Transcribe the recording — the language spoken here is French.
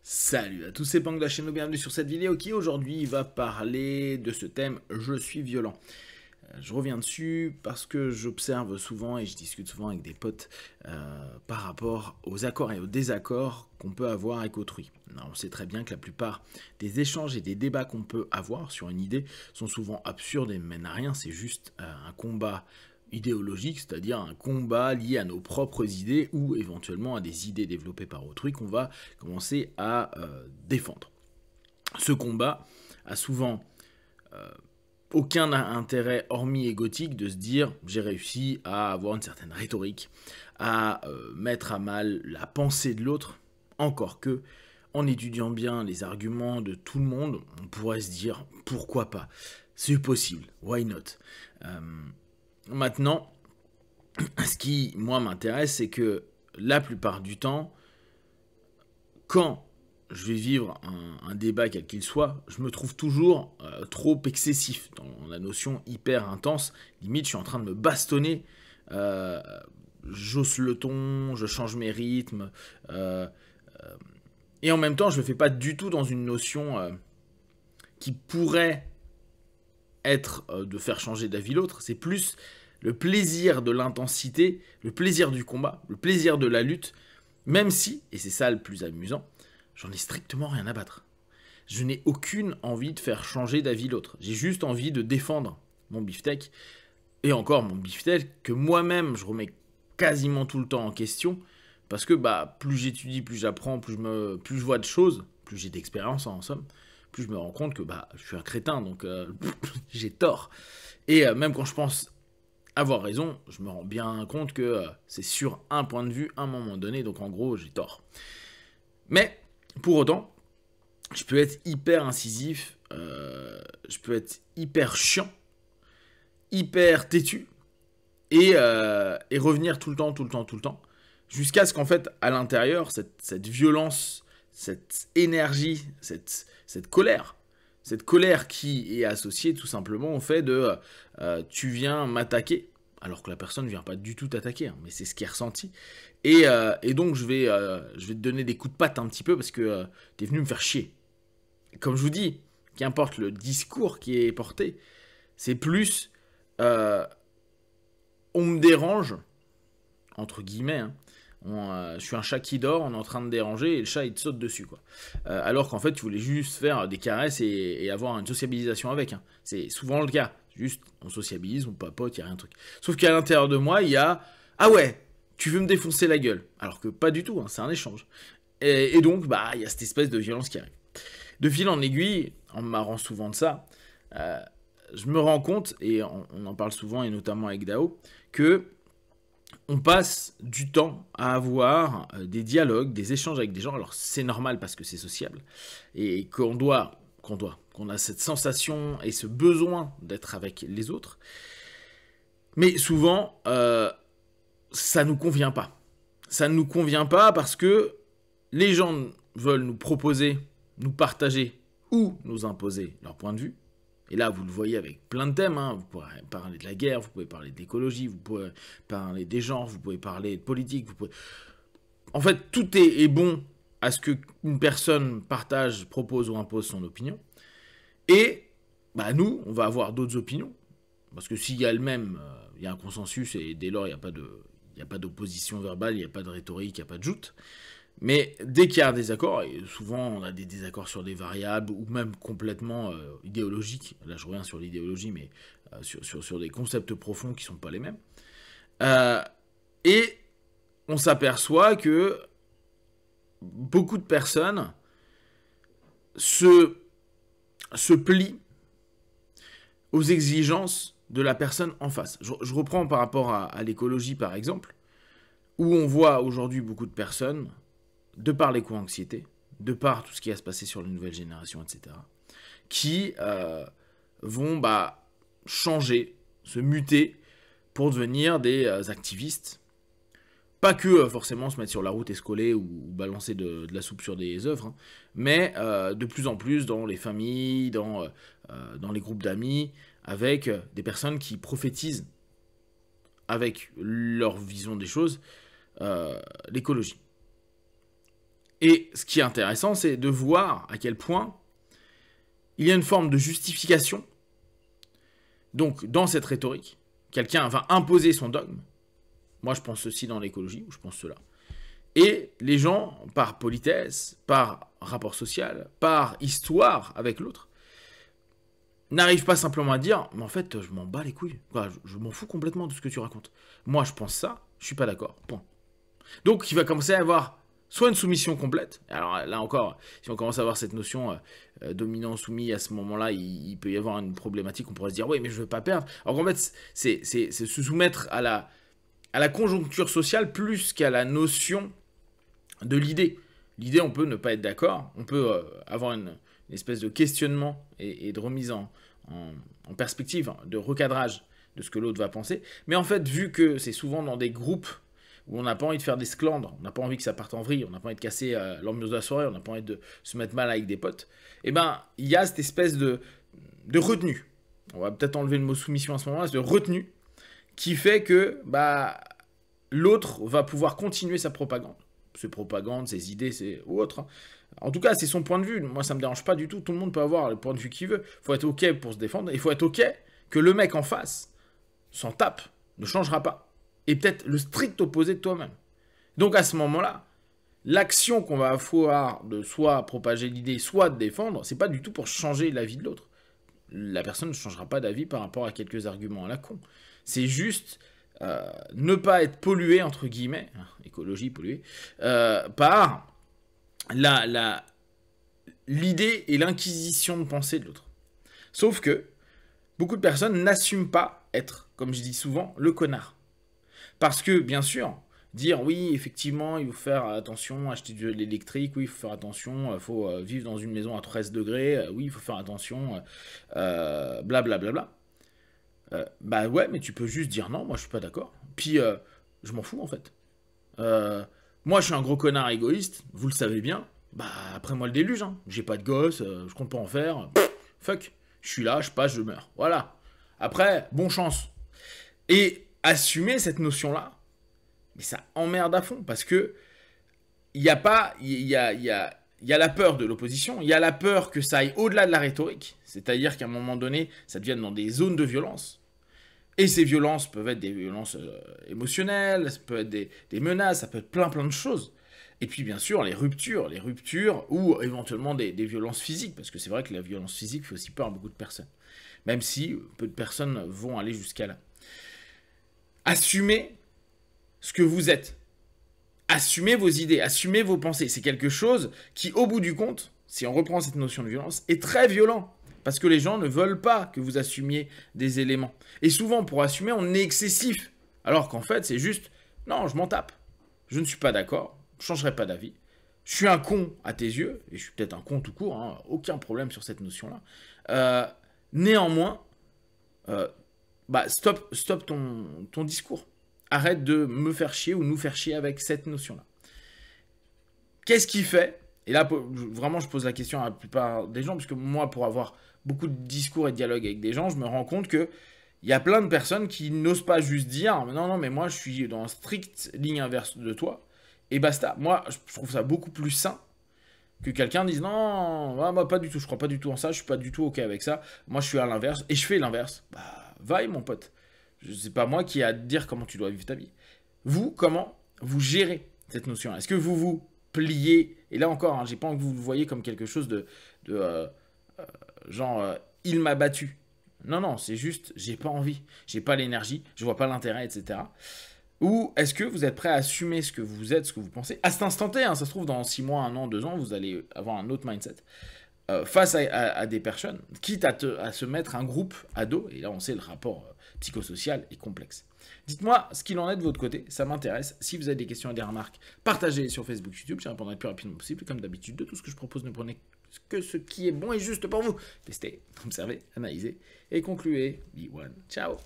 Salut à tous, c'est Pang de la chaîne, bienvenue sur cette vidéo qui aujourd'hui va parler de ce thème « Je suis violent ». Je reviens dessus parce que j'observe souvent et je discute souvent avec des potes par rapport aux accords et aux désaccords qu'on peut avoir avec autrui. Alors, on sait très bien que la plupart des échanges et des débats qu'on peut avoir sur une idée sont souvent absurdes et ne mènent à rien, c'est juste un combat idéologique, c'est-à-dire un combat lié à nos propres idées ou éventuellement à des idées développées par autrui qu'on va commencer à défendre. Ce combat a souvent aucun intérêt hormis égotique de se dire j'ai réussi à avoir une certaine rhétorique, à mettre à mal la pensée de l'autre, encore que en étudiant bien les arguments de tout le monde, on pourrait se dire pourquoi pas, c'est possible, why not. Maintenant, ce qui, moi, m'intéresse, c'est que la plupart du temps, quand je vais vivre un débat quel qu'il soit, je me trouve toujours trop excessif, dans la notion hyper intense. Limite, je suis en train de me bastonner, j'hausse le ton, je change mes rythmes, et en même temps, je ne le fais pas du tout dans une notion qui pourrait être de faire changer d'avis l'autre, c'est plus le plaisir de l'intensité, le plaisir du combat, le plaisir de la lutte, même si, et c'est ça le plus amusant, j'en ai strictement rien à battre. Je n'ai aucune envie de faire changer d'avis l'autre. J'ai juste envie de défendre mon beefsteak, et encore mon beefsteak que moi-même je remets quasiment tout le temps en question, parce que plus j'étudie, plus j'apprends, plus je vois de choses, plus j'ai d'expérience en somme, plus je me rends compte que je suis un crétin, donc j'ai tort. Et même quand je pense avoir raison, je me rends bien compte que c'est sur un point de vue, à un moment donné, donc en gros, j'ai tort. Mais, pour autant, je peux être hyper incisif, je peux être hyper chiant, hyper têtu, et revenir tout le temps, jusqu'à ce qu'en fait, à l'intérieur, cette violence, cette énergie, cette colère qui est associée tout simplement au fait de tu viens m'attaquer, alors que la personne ne vient pas du tout t'attaquer, hein, mais c'est ce qui est ressenti. Et donc je vais te donner des coups de patte un petit peu parce que tu es venu me faire chier. Comme je vous dis, qu'importe le discours qui est porté, c'est plus on me dérange, entre guillemets, hein. Je suis un chat qui dort, on est en train de déranger et le chat il te saute dessus quoi. Alors qu'en fait tu voulais juste faire des caresses et avoir une sociabilisation avec, hein. C'est souvent le cas, juste on sociabilise, on papote, il n'y a rien de truc. Sauf qu'à l'intérieur de moi il y a ah ouais, tu veux me défoncer la gueule, alors que pas du tout, hein, c'est un échange. Et donc il y a cette espèce de violence qui arrive. De fil en aiguille, en me marrant souvent de ça, je me rends compte, et on en parle souvent et notamment avec Dao, que on passe du temps à avoir des dialogues, des échanges avec des gens. Alors c'est normal parce que c'est sociable et qu'on a cette sensation et ce besoin d'être avec les autres. Mais souvent, ça nous convient pas. Ça ne nous convient pas parce que les gens veulent nous proposer, nous partager ou nous imposer leur point de vue. Et là, vous le voyez avec plein de thèmes, hein. Vous pouvez parler de la guerre, vous pouvez parler de l'écologie, vous pouvez parler des genres, vous pouvez parler de politique, En fait, tout est bon à ce qu'une personne partage, propose ou impose son opinion. Et nous, on va avoir d'autres opinions. Parce que s'il y a le même, il y a un consensus et dès lors, il n'y a pas d'opposition verbale, il n'y a pas de rhétorique, il n'y a pas de joute. Mais dès qu'il y a un désaccord, et souvent on a des désaccords sur des variables ou même complètement idéologiques, là je reviens sur l'idéologie, mais sur des concepts profonds qui ne sont pas les mêmes, et on s'aperçoit que beaucoup de personnes se plient aux exigences de la personne en face. Je reprends par rapport à l'écologie par exemple, où on voit aujourd'hui beaucoup de personnes de par l'éco-anxiété, de par tout ce qui va se passer sur les nouvelles générations, etc., qui vont changer, se muter pour devenir des activistes. Pas que forcément se mettre sur la route et se coller ou balancer de la soupe sur des œuvres, hein, mais de plus en plus dans les familles, dans les groupes d'amis, avec des personnes qui prophétisent avec leur vision des choses l'écologie. Et ce qui est intéressant, c'est de voir à quel point il y a une forme de justification. Donc, dans cette rhétorique, quelqu'un va imposer son dogme. Moi, je pense ceci dans l'écologie, ou je pense cela. Et les gens, par politesse, par rapport social, par histoire avec l'autre, n'arrivent pas simplement à dire « Mais en fait, je m'en bats les couilles. Je m'en fous complètement de ce que tu racontes. Moi, je pense ça, je suis pas d'accord. Point. » Donc, il va commencer à avoir soit une soumission complète. Alors là encore, si on commence à avoir cette notion dominant-soumis, à ce moment-là, il peut y avoir une problématique. On pourrait se dire « Oui, mais je veux pas perdre. » Alors qu'en fait, c'est se soumettre à la conjoncture sociale plus qu'à la notion de l'idée. L'idée, on peut ne pas être d'accord, on peut avoir une espèce de questionnement et de remise en perspective, de recadrage de ce que l'autre va penser. Mais en fait, vu que c'est souvent dans des groupes où on n'a pas envie de faire des sclandres, on n'a pas envie que ça parte en vrille, on n'a pas envie de casser l'ambiance de la soirée, on n'a pas envie de se mettre mal avec des potes, et ben il y a cette espèce de retenue. On va peut-être enlever le mot soumission à ce moment-là, de retenue, qui fait que l'autre va pouvoir continuer sa propagande. Ses propagandes, ses idées, ou autre. En tout cas, c'est son point de vue. Moi, ça me dérange pas du tout. Tout le monde peut avoir le point de vue qu'il veut. Il faut être OK pour se défendre. Il faut être OK que le mec en face s'en tape, ne changera pas. Et peut-être le strict opposé de toi-même. Donc, à ce moment-là, l'action qu'on va avoir de soit propager l'idée, soit de défendre, c'est pas du tout pour changer l'avis de l'autre. La personne ne changera pas d'avis par rapport à quelques arguments à la con. C'est juste ne pas être pollué, entre guillemets, écologie polluée, par l'idée et l'inquisition de pensée de l'autre. Sauf que beaucoup de personnes n'assument pas être, comme je dis souvent, le connard. Parce que, bien sûr, dire oui, effectivement, il faut faire attention, acheter de l'électrique, oui, il faut faire attention, il faut vivre dans une maison à 13 degrés, oui, il faut faire attention, blablabla. Bah ouais, mais tu peux juste dire non, moi je suis pas d'accord. Puis je m'en fous en fait. Moi je suis un gros connard égoïste, vous le savez bien. Bah après moi le déluge, hein. J'ai pas de gosse, je compte pas en faire. Fuck, je suis là, je passe, je meurs. Voilà. Après, bon chance. Et assumer cette notion-là, mais ça emmerde à fond parce que il y a la peur de l'opposition, il y a la peur que ça aille au-delà de la rhétorique, c'est-à-dire qu'à un moment donné, ça devienne dans des zones de violence. Et ces violences peuvent être des violences émotionnelles, ça peut être des menaces, ça peut être plein de choses. Et puis bien sûr, les ruptures ou éventuellement des violences physiques, parce que c'est vrai que la violence physique fait aussi peur à beaucoup de personnes. Même si peu de personnes vont aller jusqu'à là. Assumez ce que vous êtes. Assumez vos idées, assumez vos pensées. C'est quelque chose qui, au bout du compte, si on reprend cette notion de violence, est très violent. Parce que les gens ne veulent pas que vous assumiez des éléments. Et souvent, pour assumer, on est excessif. Alors qu'en fait, c'est juste, non, je m'en tape. Je ne suis pas d'accord, je ne changerai pas d'avis. Je suis un con à tes yeux, et je suis peut-être un con tout court, hein, aucun problème sur cette notion-là. Néanmoins, stop ton discours. Arrête de me faire chier ou nous faire chier avec cette notion-là. Qu'est-ce qui fait? Et là, vraiment, je pose la question à la plupart des gens, parce que moi, pour avoir beaucoup de discours et de dialogue avec des gens, je me rends compte qu'il y a plein de personnes qui n'osent pas juste dire « Non, mais moi, je suis dans stricte ligne inverse de toi. » Et basta. Moi, je trouve ça beaucoup plus sain que quelqu'un dise « Non, moi, pas du tout. Je crois pas du tout en ça. Je suis pas du tout OK avec ça. Moi, je suis à l'inverse. Et je fais l'inverse. » Bah, vaille, mon pote. C'est pas moi qui ai à te dire comment tu dois vivre ta vie. Vous, comment vous gérez cette notion? Est-ce que vous vous pliez? Et là encore, hein, j'ai pas envie que vous le voyez comme quelque chose de il m'a battu. Non, c'est juste, j'ai pas envie, j'ai pas l'énergie, je vois pas l'intérêt, etc. Ou est-ce que vous êtes prêt à assumer ce que vous êtes, ce que vous pensez, à cet instant T, hein, ça se trouve dans 6 mois, 1 an, 2 ans, vous allez avoir un autre mindset. Face à des personnes, quitte à se mettre un groupe à dos, et là on sait le rapport psychosocial est complexe. Dites-moi ce qu'il en est de votre côté, ça m'intéresse. Si vous avez des questions et des remarques, partagez sur Facebook, YouTube, j'y répondrai le plus rapidement possible. Comme d'habitude, de tout ce que je propose, ne prenez que ce qui est bon et juste pour vous. Testez, observez, analysez et concluez. Be one. Ciao.